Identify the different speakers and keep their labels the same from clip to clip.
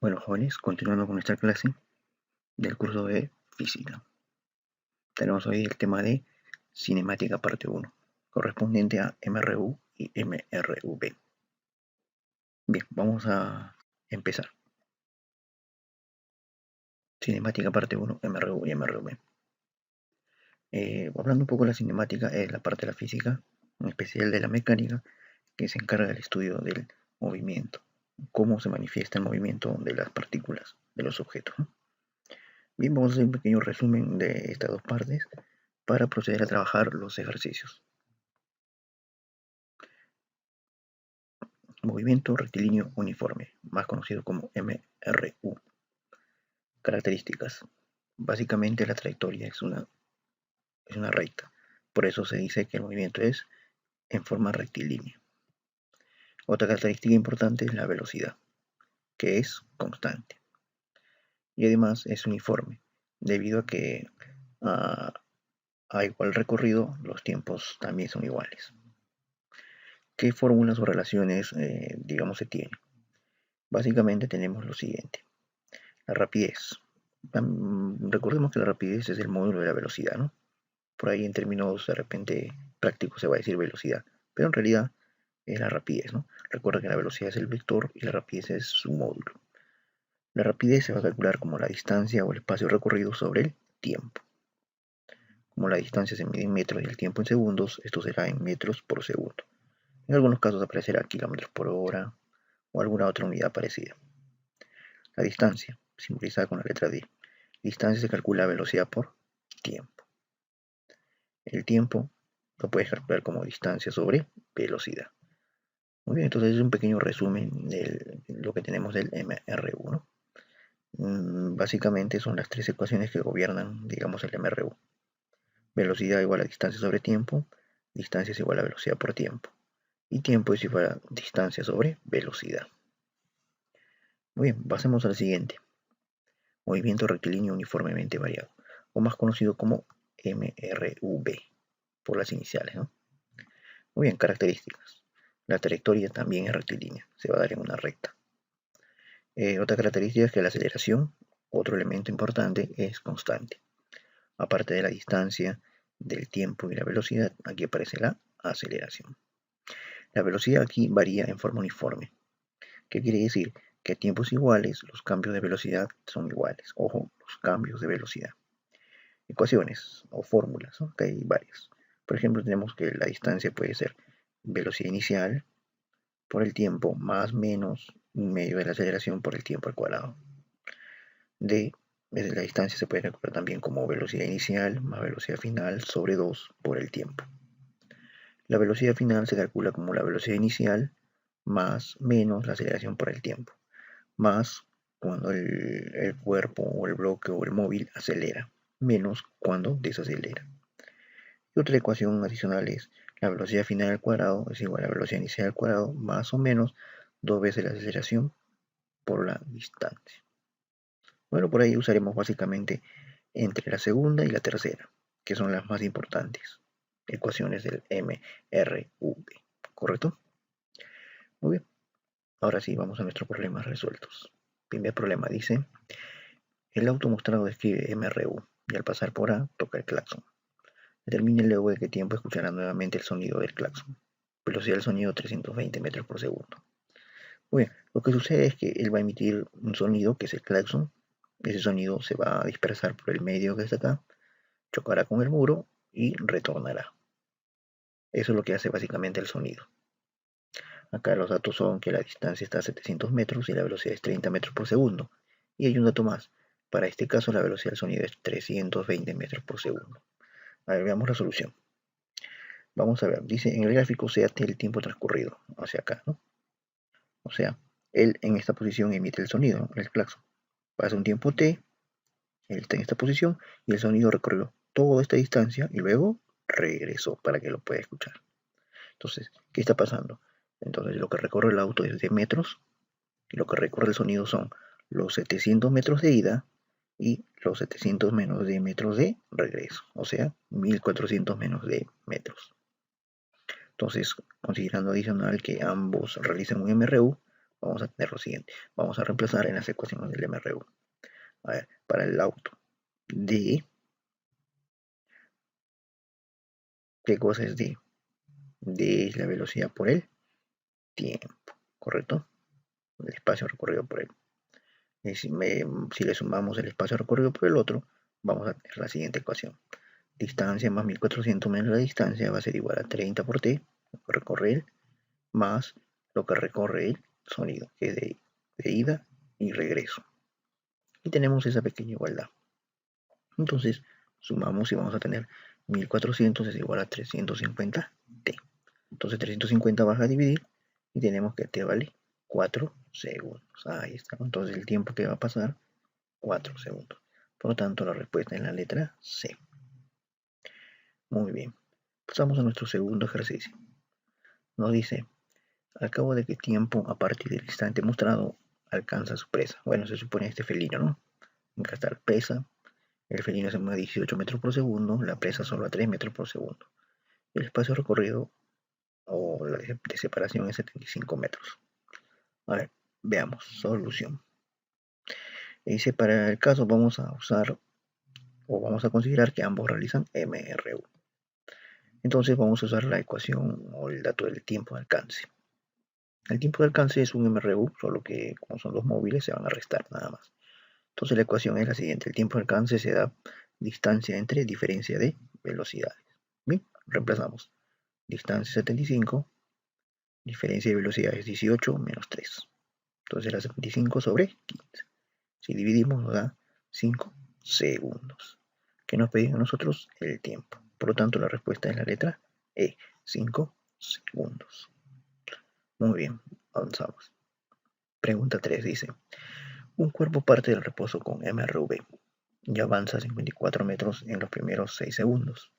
Speaker 1: Bueno, jóvenes, continuando con nuestra clase del curso de física. Tenemos hoy el tema de cinemática parte 1, correspondiente a MRU y MRV. Bien, vamos a empezar. Cinemática parte 1, MRU y MRV. Hablando un poco de la cinemática, es la parte de la física, en especial de la mecánica, que se encarga del estudio del movimiento, cómo se manifiesta el movimiento de las partículas, de los objetos, ¿no? Bien, vamos a hacer un pequeño resumen de estas dos partes para proceder a trabajar los ejercicios. Movimiento rectilíneo uniforme, más conocido como MRU. Características. Básicamente la trayectoria es una recta, por eso se dice que el movimiento es en forma rectilínea. Otra característica importante es la velocidad, que es constante. Y además es uniforme, debido a que a igual recorrido los tiempos también son iguales. ¿Qué fórmulas o relaciones, se tienen? Básicamente tenemos lo siguiente. La rapidez. Recordemos que la rapidez es el módulo de la velocidad, ¿no? Por ahí en términos de repente prácticos se va a decir velocidad, pero en realidad es la rapidez, ¿no? Recuerda que la velocidad es el vector y la rapidez es su módulo. La rapidez se va a calcular como la distancia o el espacio recorrido sobre el tiempo. Como la distancia se mide en metros y el tiempo en segundos, esto será en metros por segundo. En algunos casos aparecerá kilómetros por hora o alguna otra unidad parecida. La distancia, simbolizada con la letra D. Distancia se calcula velocidad por tiempo. El tiempo lo puedes calcular como distancia sobre velocidad. Muy bien, entonces es un pequeño resumen de lo que tenemos del MRU, ¿no? Básicamente son las tres ecuaciones que gobiernan, digamos, el MRU. Velocidad igual a distancia sobre tiempo, distancia es igual a velocidad por tiempo, y tiempo es igual a distancia sobre velocidad. Muy bien, pasemos al siguiente. Movimiento rectilíneo uniformemente variado, o más conocido como MRV, por las iniciales, ¿no? Muy bien, características. La trayectoria también es rectilínea, se va a dar en una recta. Otra característica es que la aceleración, otro elemento importante, es constante. Aparte de la distancia, del tiempo y la velocidad, aquí aparece la aceleración. La velocidad aquí varía en forma uniforme. ¿Qué quiere decir? Que a tiempos iguales los cambios de velocidad son iguales. Ojo, los cambios de velocidad. Ecuaciones o fórmulas, ¿no? Que hay varias. Por ejemplo, tenemos que la distancia puede ser velocidad inicial por el tiempo más menos un medio de la aceleración por el tiempo al cuadrado. Desde la distancia se puede calcular también como velocidad inicial más velocidad final sobre 2 por el tiempo. La velocidad final se calcula como la velocidad inicial más menos la aceleración por el tiempo, más cuando el cuerpo o el bloque o el móvil acelera, menos cuando desacelera. Y otra ecuación adicional es la velocidad final al cuadrado es igual a la velocidad inicial al cuadrado más o menos 2 veces la aceleración por la distancia. Bueno, por ahí usaremos básicamente entre la segunda y la tercera, que son las más importantes ecuaciones del MRV, ¿correcto? Muy bien, ahora sí vamos a nuestros problemas resueltos. Primer problema dice, el auto mostrado describe MRU y al pasar por A toca el claxon. Determine luego de qué tiempo escuchará nuevamente el sonido del claxon. Velocidad del sonido 320 metros por segundo. Muy bien, lo que sucede es que él va a emitir un sonido que es el claxon. Ese sonido se va a dispersar por el medio que está acá, chocará con el muro y retornará. Eso es lo que hace básicamente el sonido. Acá los datos son que la distancia está a 700 metros y la velocidad es 30 metros por segundo. Y hay un dato más. Para este caso la velocidad del sonido es 320 metros por segundo. A ver, veamos la solución. Vamos a ver, dice en el gráfico CAT el tiempo transcurrido, hacia acá, ¿no? O sea, él en esta posición emite el sonido, ¿no? El claxon. Pasa un tiempo T, él está en esta posición y el sonido recorrió toda esta distancia y luego regresó para que lo pueda escuchar. Entonces, ¿qué está pasando? Entonces, lo que recorre el auto es de metros y lo que recorre el sonido son los 700 metros de ida y los 700 menos de metros de regreso, o sea, 1400 menos de metros. Entonces, considerando adicional que ambos realizan un MRU, vamos a tener lo siguiente. Vamos a reemplazar en las ecuaciones del MRU. A ver, para el auto, D, ¿qué cosa es D? D es la velocidad por el tiempo, ¿correcto? El espacio recorrido por él. Si le sumamos el espacio recorrido por el otro, vamos a tener la siguiente ecuación. Distancia más 1400 menos la distancia va a ser igual a 30 por t, lo que recorre él, más lo que recorre el sonido, que es de ida y regreso. Y tenemos esa pequeña igualdad. Entonces, sumamos y vamos a tener 1400 es igual a 350 t. Entonces 350 vas a dividir y tenemos que t vale 4 segundos. Ahí está. Entonces el tiempo que va a pasar, 4 segundos. Por lo tanto, la respuesta es la letra C. Muy bien. Pasamos a nuestro segundo ejercicio. Nos dice, al cabo de qué tiempo a partir del instante mostrado alcanza su presa. Bueno, se supone este felino, ¿no? Acá está la presa. El felino se mueve a 18 metros por segundo, la presa solo a 3 metros por segundo. El espacio recorrido o la de separación es 75 metros. A ver, veamos, solución. Dice, para el caso vamos a usar o vamos a considerar que ambos realizan MRU. Entonces vamos a usar la ecuación o el dato del tiempo de alcance. El tiempo de alcance es un MRU, solo que como son dos móviles se van a restar nada más. Entonces la ecuación es la siguiente, el tiempo de alcance se da distancia entre diferencia de velocidades. Bien, reemplazamos. Distancia 75, diferencia de velocidades 18 menos 3. Entonces la 75 sobre 15. Si dividimos nos da 5 segundos. ¿Qué nos pedimos nosotros? El tiempo. Por lo tanto la respuesta es la letra E, 5 segundos. Muy bien, avanzamos. Pregunta 3 dice, un cuerpo parte del reposo con MRV y avanza 54 metros en los primeros 6 segundos.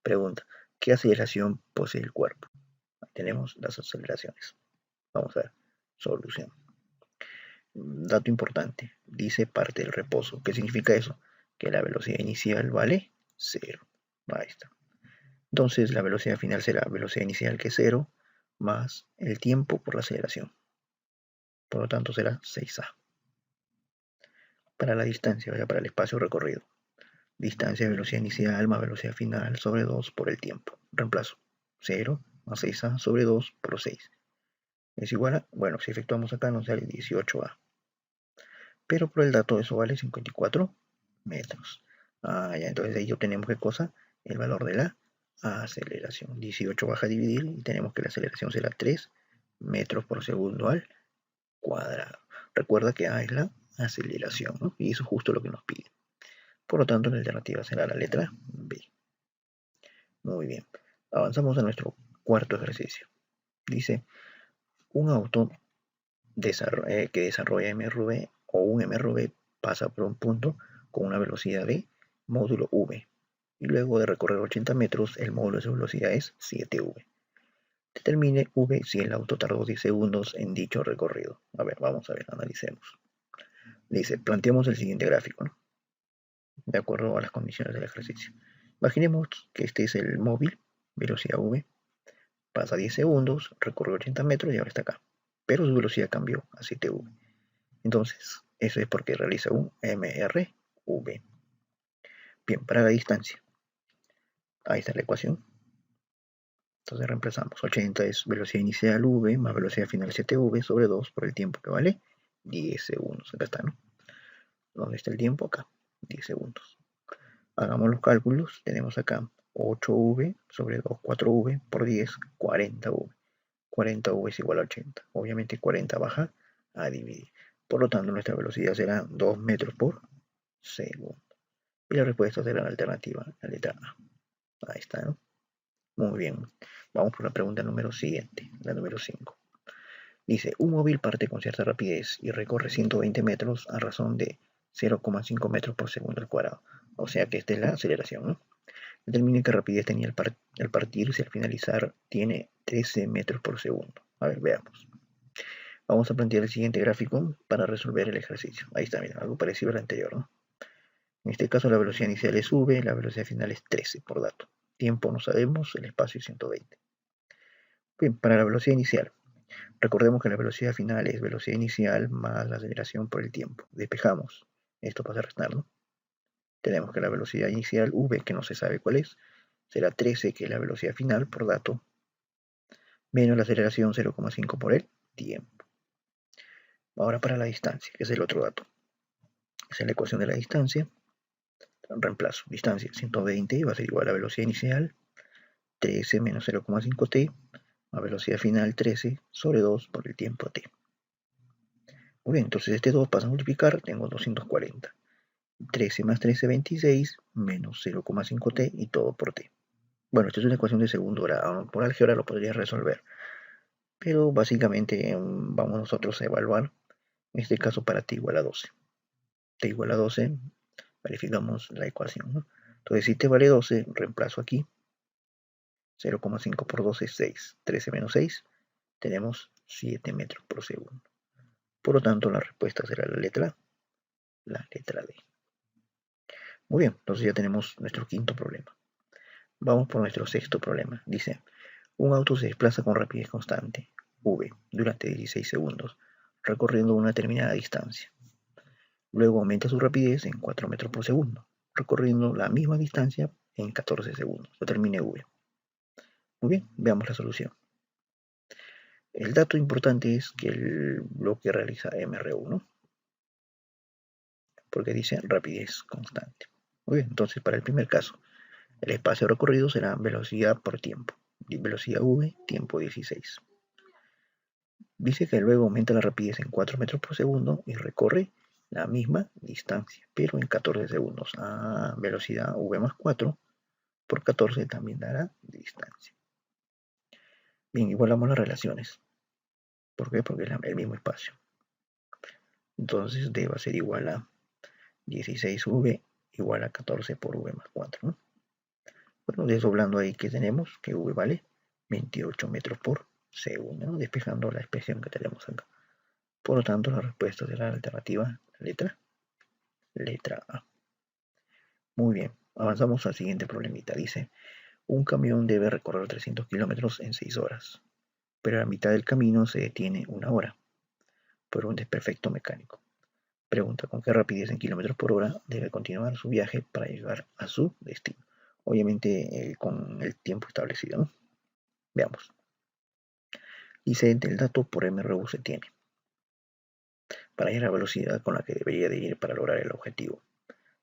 Speaker 1: Pregunta, ¿qué aceleración posee el cuerpo? Ahí tenemos las aceleraciones. Vamos a ver, solución. Dato importante, dice parte del reposo. ¿Qué significa eso? Que la velocidad inicial vale 0. Ahí está. Entonces la velocidad final será velocidad inicial que es 0 más el tiempo por la aceleración. Por lo tanto será 6a. Para la distancia, para el espacio recorrido. Distancia de velocidad inicial más velocidad final sobre 2 por el tiempo. Reemplazo. 0 más 6a sobre 2 por 6. Es igual a, bueno, si efectuamos acá nos sale 18a. Pero por el dato eso vale 54 metros. Ya, entonces ahí obtenemos qué cosa, el valor de la aceleración. 18 baja a dividir y tenemos que la aceleración será 3 metros por segundo al cuadrado. Recuerda que A es la aceleración, ¿no? Y eso es justo lo que nos pide. Por lo tanto, la alternativa será la letra B. Muy bien. Avanzamos a nuestro cuarto ejercicio. Dice, un auto que desarrolla MRV o un MRV pasa por un punto con una velocidad de módulo V y luego de recorrer 80 metros el módulo de su velocidad es 7V. Determine V si el auto tardó 10 segundos en dicho recorrido. A ver, vamos a ver, analicemos. Dice, planteamos el siguiente gráfico, ¿no? De acuerdo a las condiciones del ejercicio. Imaginemos que este es el móvil, velocidad V, pasa 10 segundos, recorre 80 metros y ahora está acá. Pero su velocidad cambió a 7V. Entonces, eso es porque realiza un MRV. Bien, para la distancia. Ahí está la ecuación. Entonces reemplazamos. 80 es velocidad inicial V más velocidad final 7V sobre 2 por el tiempo que vale 10 segundos. Acá está, ¿no? ¿Dónde está el tiempo? Acá, 10 segundos. Hagamos los cálculos. Tenemos acá 8V sobre 2, 4V por 10, 40V. 40V es igual a 80. Obviamente 40 baja a dividir. Por lo tanto, nuestra velocidad será 2 metros por segundo. Y la respuesta será la alternativa, la letra A. Ahí está, ¿no? Muy bien. Vamos por la pregunta número siguiente, la número 5. Dice, un móvil parte con cierta rapidez y recorre 120 metros a razón de 0,5 metros por segundo al cuadrado. O sea que esta es la aceleración, ¿no? Determine qué rapidez tenía al partir si al finalizar tiene 13 metros por segundo. A ver, veamos. Vamos a plantear el siguiente gráfico para resolver el ejercicio. Ahí está, miren, algo parecido al anterior, ¿no? En este caso la velocidad inicial es V, la velocidad final es 13 por dato. Tiempo no sabemos, el espacio es 120. Bien, para la velocidad inicial. Recordemos que la velocidad final es velocidad inicial más la aceleración por el tiempo. Despejamos. Esto pasa a restar, ¿no? Tenemos que la velocidad inicial, v, que no se sabe cuál es, será 13, que es la velocidad final por dato, menos la aceleración 0,5 por el tiempo. Ahora para la distancia, que es el otro dato. Esa es la ecuación de la distancia. Reemplazo. Distancia 120 va a ser igual a la velocidad inicial, 13 menos 0,5t, a velocidad final 13 sobre 2 por el tiempo t. Muy bien, entonces este 2 pasa a multiplicar, tengo 240. 13 más 13, 26, menos 0,5t y todo por t. Bueno, esta es una ecuación de segundo grado, por álgebra lo podría resolver, pero básicamente vamos nosotros a evaluar, en este caso para t igual a 12. T igual a 12, verificamos la ecuación, ¿no? Entonces si t vale 12, reemplazo aquí, 0,5 por 12 es 6, 13 menos 6, tenemos 7 metros por segundo. Por lo tanto, la respuesta será la letra D. Muy bien, entonces ya tenemos nuestro quinto problema. Vamos por nuestro sexto problema. Dice, un auto se desplaza con rapidez constante, v, durante 16 segundos, recorriendo una determinada distancia. Luego aumenta su rapidez en 4 metros por segundo, recorriendo la misma distancia en 14 segundos. Determine v. Muy bien, veamos la solución. El dato importante es que el bloque realiza MR1, porque dice rapidez constante. Muy bien, entonces para el primer caso, el espacio recorrido será velocidad por tiempo. Velocidad v, tiempo 16. Dice que luego aumenta la rapidez en 4 metros por segundo y recorre la misma distancia, pero en 14 segundos. Velocidad v más 4 por 14 también dará distancia. Bien, igualamos las relaciones. ¿Por qué? Porque es el mismo espacio. Entonces d va a ser igual a 16v igual a 14 por v más 4, ¿no? Bueno, desdoblando ahí que tenemos, que v vale 28 metros por segundo, ¿no? Despejando la expresión que tenemos acá. Por lo tanto, la respuesta será la alternativa letra A. Muy bien, avanzamos al siguiente problemita. Dice, un camión debe recorrer 300 kilómetros en 6 horas, pero a la mitad del camino se detiene 1 hora por un desperfecto mecánico. Pregunta con qué rapidez en kilómetros por hora debe continuar su viaje para llegar a su destino. Obviamente con el tiempo establecido, ¿no? Veamos. Dice, el dato por MRU se tiene. Para ir a la velocidad con la que debería de ir para lograr el objetivo.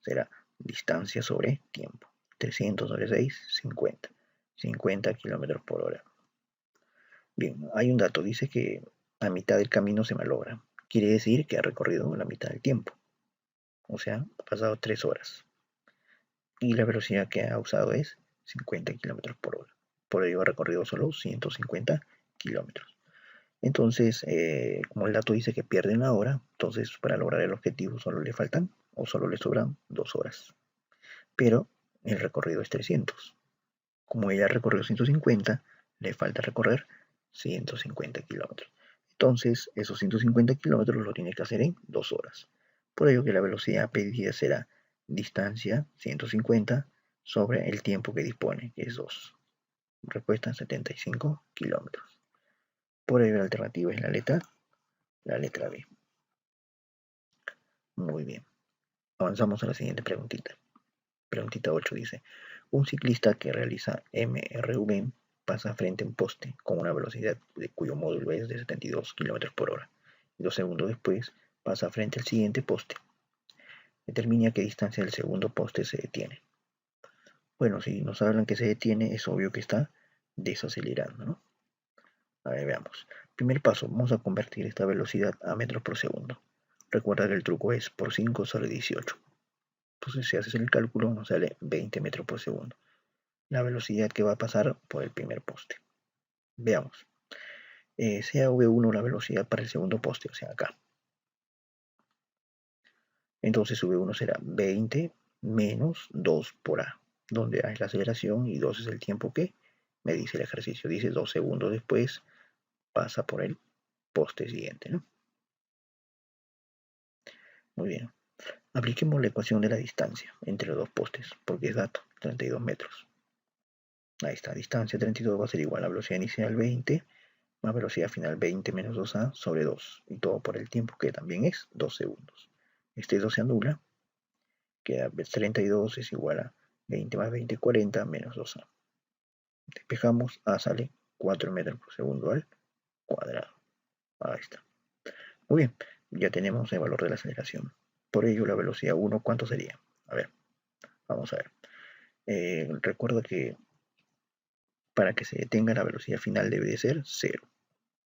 Speaker 1: Será distancia sobre tiempo. 300 sobre 6, 50. 50 kilómetros por hora. Bien, hay un dato, dice que a mitad del camino se malogra. Quiere decir que ha recorrido la mitad del tiempo. O sea, ha pasado 3 horas. Y la velocidad que ha usado es 50 kilómetros por hora. Por ello ha recorrido solo 150 kilómetros. Entonces, como el dato dice que pierde 1 hora, entonces para lograr el objetivo solo le faltan o solo le sobran 2 horas. Pero el recorrido es 300. Como ella recorrió 150, le falta recorrer 150 kilómetros. Entonces, esos 150 kilómetros lo tiene que hacer en 2 horas. Por ello que la velocidad pedida será distancia 150 sobre el tiempo que dispone, que es 2. Respuesta 75 kilómetros. Por ello la alternativa es la letra B. Muy bien. Avanzamos a la siguiente preguntita. Preguntita 8 dice, un ciclista que realiza MRV pasa frente a un poste con una velocidad de cuyo módulo es de 72 km por hora. Y 2 segundos después pasa frente al siguiente poste. Determina a qué distancia del segundo poste se detiene. Bueno, si nos hablan que se detiene, es obvio que está desacelerando, ¿no? A ver, veamos. Primer paso, vamos a convertir esta velocidad a metros por segundo. Recuerda que el truco es por 5 sobre 18. Entonces, si haces el cálculo, nos sale 20 metros por segundo. La velocidad que va a pasar por el primer poste. Veamos. Sea V1 la velocidad para el segundo poste, o sea, acá. Entonces V1 será 20 menos 2 por A, donde A es la aceleración y 2 es el tiempo que me dice el ejercicio. Dice 2 segundos después pasa por el poste siguiente, ¿no? Muy bien. Apliquemos la ecuación de la distancia entre los dos postes, porque es dato, 32 metros. Ahí está, distancia 32 va a ser igual a velocidad inicial 20 más velocidad final 20 menos 2a sobre 2, y todo por el tiempo, que también es 2 segundos. Este 2 se anula, queda 32 es igual a 20 más 20, 40 menos 2a. Despejamos, a sale 4 metros por segundo al cuadrado. Ahí está. Muy bien, ya tenemos el valor de la aceleración. Por ello, la velocidad 1, ¿cuánto sería? A ver, vamos a ver. Recuerda que para que se detenga la velocidad final debe de ser 0.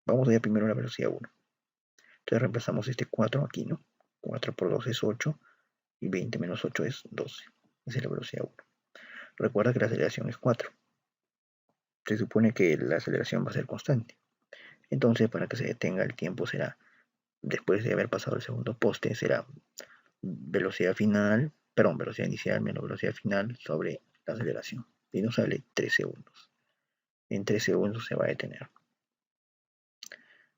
Speaker 1: Vamos a ver primero la velocidad 1. Entonces reemplazamos este 4 aquí, ¿no? 4 por 2 es 8 y 20 menos 8 es 12. Esa es la velocidad 1. Recuerda que la aceleración es 4. Se supone que la aceleración va a ser constante. Entonces, para que se detenga el tiempo será, después de haber pasado el segundo poste, será velocidad inicial menos velocidad final sobre la aceleración. Y nos sale 3 segundos. En 3 segundos se va a detener.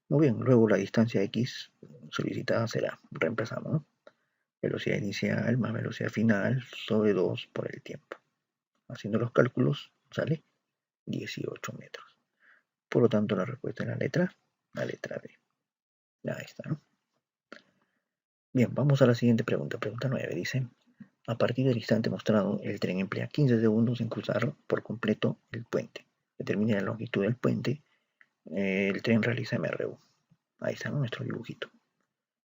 Speaker 1: Muy bien, luego la distancia x solicitada será, reemplazamos, ¿no? Velocidad inicial más velocidad final sobre 2 por el tiempo. Haciendo los cálculos, sale 18 metros. Por lo tanto, la respuesta es la letra B. Ya está, ¿no? Bien, vamos a la siguiente pregunta. Pregunta 9. Dice, a partir del instante mostrado, el tren emplea 15 segundos en cruzar por completo el puente. Determina la longitud del puente. El tren realiza MRU. Ahí está, ¿no? Nuestro dibujito.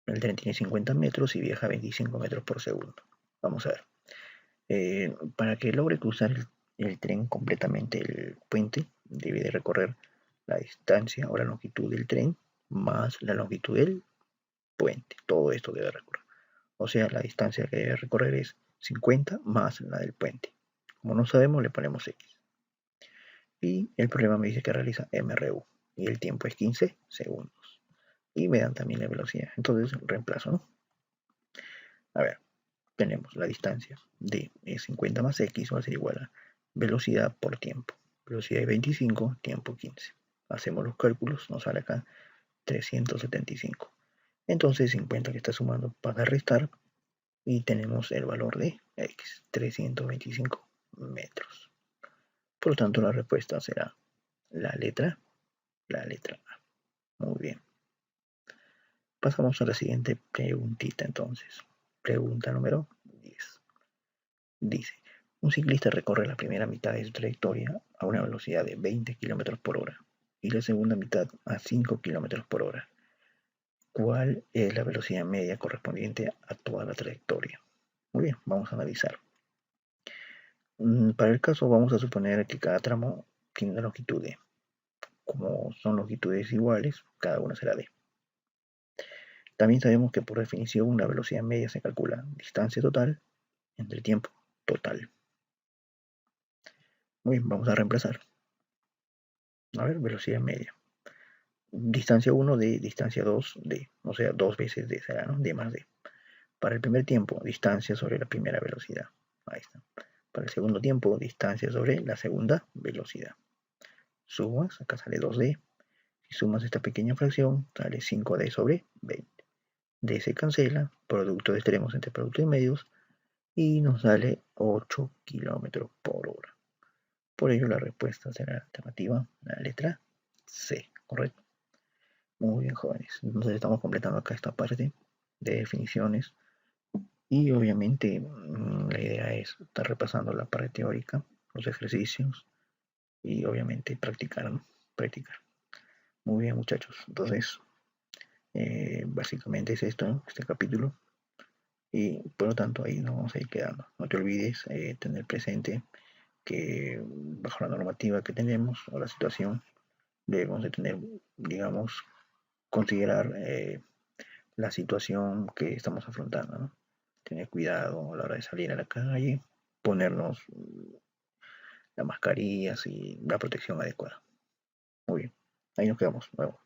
Speaker 1: El tren tiene 50 metros y viaja 25 metros por segundo. Vamos a ver. Para que logre cruzar el tren completamente el puente, debe de recorrer la distancia o la longitud del tren más la longitud del puente. Todo esto debe recorrer. O sea, la distancia que debe recorrer es 50 más la del puente. Como no sabemos, le ponemos X. Y el problema me dice que realiza MRU. Y el tiempo es 15 segundos. Y me dan también la velocidad. Entonces reemplazo, ¿no? A ver, tenemos la distancia de 50 más X va a ser igual a velocidad por tiempo. Velocidad de 25, tiempo 15. Hacemos los cálculos, nos sale acá 375. Entonces 50 que está sumando pasa a restar y tenemos el valor de X, 325 metros. Por lo tanto, la respuesta será la letra A. Muy bien. Pasamos a la siguiente preguntita entonces. Pregunta número 10. Dice, un ciclista recorre la primera mitad de su trayectoria a una velocidad de 20 km por hora y la segunda mitad a 5 km por hora. ¿Cuál es la velocidad media correspondiente a toda la trayectoria? Muy bien, vamos a analizar. Para el caso vamos a suponer que cada tramo tiene una longitud D. Como son longitudes iguales, cada una será D. También sabemos que por definición la velocidad media se calcula distancia total entre tiempo total. Muy bien, vamos a reemplazar. A ver, velocidad media. Distancia 1 D, distancia 2 D. O sea, 2 veces D será, ¿no? D más D. Para el primer tiempo, distancia sobre la primera velocidad. Ahí está. Para el segundo tiempo, distancia sobre la segunda velocidad. Sumas, acá sale 2D. Si sumas esta pequeña fracción, sale 5D sobre 20. D se cancela, producto de extremos entre producto de medios, y nos sale 8 km por hora. Por ello la respuesta será la alternativa, la letra C, ¿correcto? Muy bien, jóvenes. Entonces estamos completando acá esta parte de definiciones y obviamente la idea es estar repasando la parte teórica, los ejercicios y obviamente practicar, ¿no? Practicar. Muy bien, muchachos. Entonces, básicamente es esto, ¿no? Este capítulo. Y por lo tanto ahí nos vamos a ir quedando. No te olvides tener presente que bajo la normativa que tenemos o la situación debemos de tener, digamos, considerar la situación que estamos afrontando, ¿no? Tener cuidado a la hora de salir a la calle, ponernos las mascarillas y la protección adecuada. Muy bien, ahí nos quedamos. Luego.